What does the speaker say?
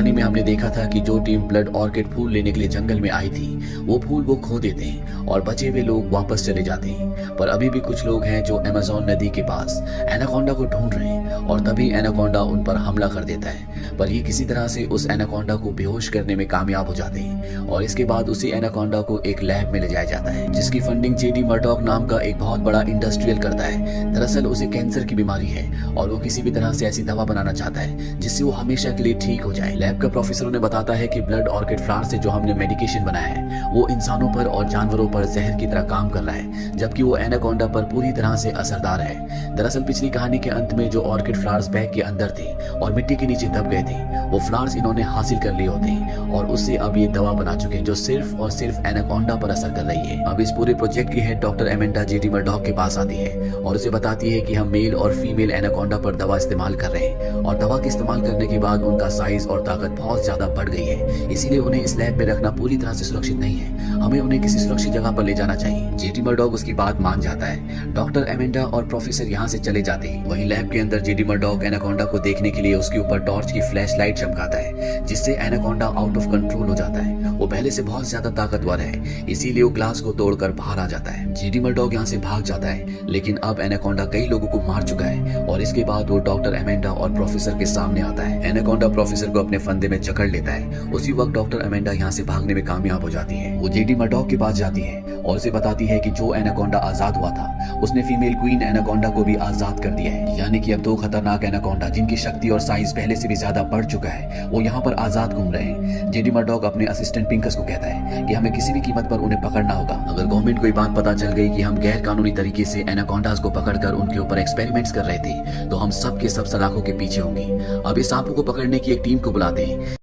कहानी में हमने देखा था कि जो टीम ब्लड ऑर्किड फूल लेने के लिए जंगल में आई थी, वो फूल वो खो देते हैं और बचे हुए लोग वापस चले जाते हैं। पर अभी भी कुछ लोग हैं जो अमेज़न नदी के पास एनाकोंडा को ढूंढ रहे हैं और तभी एनाकोंडा उन पर हमला कर देता है। पर ये किसी तरह से उस एनाकोंडा को बेहोश करने में कामयाब हो जाते हैं और इसके बाद उसी एनाकोंडा को एक लैब में ले जाया जाता है, जिसकी फंडिंग जेडी मर्डॉक नाम का एक बहुत बड़ा इंडस्ट्रियल करता है। दरअसल उसे कैंसर की बीमारी है और वो किसी भी तरह से ऐसी दवा बनाना चाहता है जिससे वो हमेशा के लिए ठीक हो जाए। लैब का प्रोफेसर उन्हें बताता है कि ब्लड ऑर्किड फ्लावर से जो हमने मेडिकेशन बनाया है वो इंसानों पर और जानवरों पर जहर की तरह काम कर रहा है, जबकि वो एनाकोंडा पर पूरी तरह से असरदार है। दरअसल पिछली कहानी के अंत में जो ऑर्किड फ्लावर्स बैग के अंदर थे और मिट्टी के नीचे दब गए थे, वो फ्लावर्स इन्होंने हासिल कर लिए होते हैं और उससे अब ये दवा बना चुके हैं जो सिर्फ और सिर्फ एनाकोंडा पर असर कर रही है। अब इस पूरे प्रोजेक्ट की head doctor Amanda JD Murdoch के पास आती है और उसे बताती है कि हम मेल और फीमेल एनाकोंडा पर दवा इस्तेमाल कर रहे हैं और दवा के इस्तेमाल करने के बाद उनका साइज और ताकत बहुत ज्यादा बढ़ गई है, इसीलिए उन्हें इस लैब में रखना पूरी तरह से सुरक्षित नहीं है। हमें उन्हें किसी सुरक्षित जगह पर ले जाना चाहिए। जेडी मर्डॉक उसकी बात मान जाता है। डॉक्टर एमेंडा और प्रोफेसर यहाँ से चले जाते हैं। वहीं लैब के अंदर जेडी मर्डॉक एनाकोंडा को देखने के लिए उसके ऊपर टॉर्च की फ्लैश लाइट चमकाता है, जिससे एनाकोंडा आउट ऑफ कंट्रोल हो जाता है। वो पहले से बहुत ज्यादा ताकतवर है, इसीलिए वो ग्लास को तोड़कर बाहर आ जाता है। जेडी मर्डॉक यहाँ से भाग जाता है, लेकिन अब एनाकोंडा कई लोगों को मार चुका है और इसके बाद वो डॉक्टर एमेंडा और प्रोफेसर के सामने आता है। एनाकोंडा प्रोफेसर को अपने फंदे में जकड़ लेता है। उसी वक्त डॉक्टर एमेंडा यहाँ से भागने में कामयाब हो जाती है। वो जेडी मर्डॉक के पास जाती है और उसे बताती है कि जो एनाकोंडा आजाद हुआ था उसने फीमेल क्वीन एनाकोंडा को भी आजाद कर दिया है, यानी कि अब दो खतरनाक एनाकोंडा जिनकी शक्ति और साइज पहले से भी ज्यादा बढ़ चुका है वो यहाँ पर आजाद घूम रहे हैं। जेडी मर्डॉक अपने असिस्टेंट पिंकस को कहता है कि हमें किसी भी कीमत पर उन्हें पकड़ना होगा। अगर गवर्नमेंट को ये बात पता चल गई कि हम गैर कानूनी तरीके से एनाकोंडास को पकड़कर उनके ऊपर एक्सपेरिमेंट्स कर रहे थे तो हम सब के सब सलाखों के पीछे होंगे। अब इस सांपों को पकड़ने की एक टीम को बुलाते हैं।